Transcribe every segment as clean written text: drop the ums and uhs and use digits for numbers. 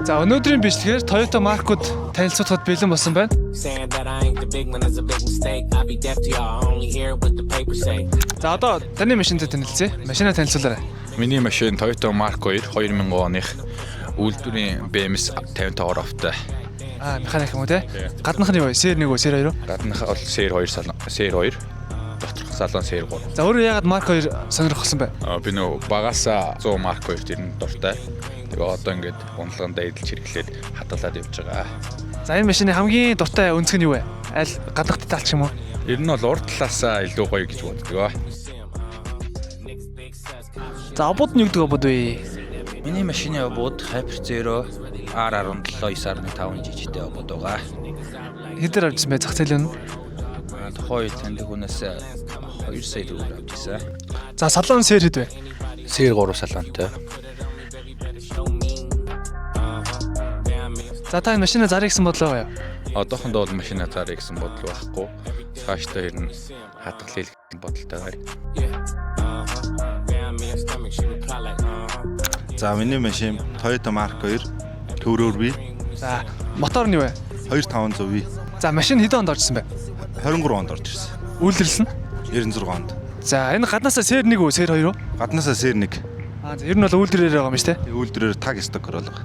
За өнөөдрийн бичлэгээр Toyota Mark-ууд танилцуулахад бэлэн болсон байна. За одоо таны машинтай танилцъя. Машинаа танилцуулаарай. Миний машин Toyota Mark 2 2000 оных үйлдвэрийн BMS 55 оровтой. Механик юм уу те? Гаднах нь юу вэ? Сэр 1 үү, сэр 2 үү? Гаднах бол сэр 2 салон, сэр 2. Доторх салон сэр 3. За өөрөө яагаад Mark 2 сонирхолсон бэ? Би нөө багасаа 100 Mark 2 тэрний дуртай. Тэгээ одоо ингээд унтлаганда эдэлж хэрэглээд хадгалаад явж байгаа. За энэ машины хамгийн дуртай өнцг нь юу вэ? Аль гаднах деталь ч юм уу? Ер нь бол урд талаасаа илүү гоё гэж боддог. За обод нь юу гэдэг обод вэ? Миний машины обод Hyper Zero R17 9.5 жижигтэй обод байгаа. Хэдээр авчихсан бэ зах зээлийн нь? Тухайн үед таньдаг хүнээс 2 сая төгрөг авчихсан. За салон сэр хэд вэ? Сэр 3 салонтой. За та энэ машина зарыг гэсэн бодлоо юу? Одоохондоо бол машина зарыг гэсэн бодол байхгүй. Цаашдаа ер нь хадгалъя гэсэн бодолтой байна. За миний машин Toyota Mark 2 төврөөр бий. За мотор нь юу вэ? 2500V. За машин хэдэн онд оржсэн бэ? 23 онд орж ирсэн. Үйлдвэрлсэн? 96 онд. За энэ гаднаасаа сэр 1 үү, сэр 2 үү? Гаднаасаа сэр 1. За ер нь бол үйлдвэрээр байгаа юм шүү дээ. Үйлдвэрээр tag stock оруулга.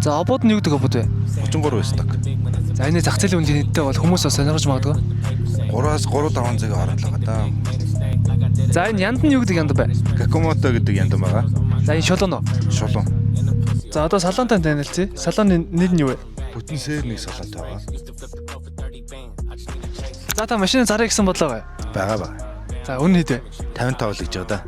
За обод нь юу гэдэг обод вэ? 33 stock. За энэ зах зээлийн үнэлгээ хэдтэй бол хүмүүс бас сонирхож магадгүй. 3-аас 3-5 цагийн хооронд л байгаа даа. За энэ янд нь юу гэдэг янд бэ? Kakumoto гэдэг яндан байгаа. За энэ шулуун уу? Шулуун. За одоо салонтой танилцъя. Салонны нэр нь юу вэ? Бүтэн сэр 1 салонтой байгаа. За та машины зарыг гэсэн бодлоо Бага бага. За үнэ хэд вэ? 55 л гэж байгаа да.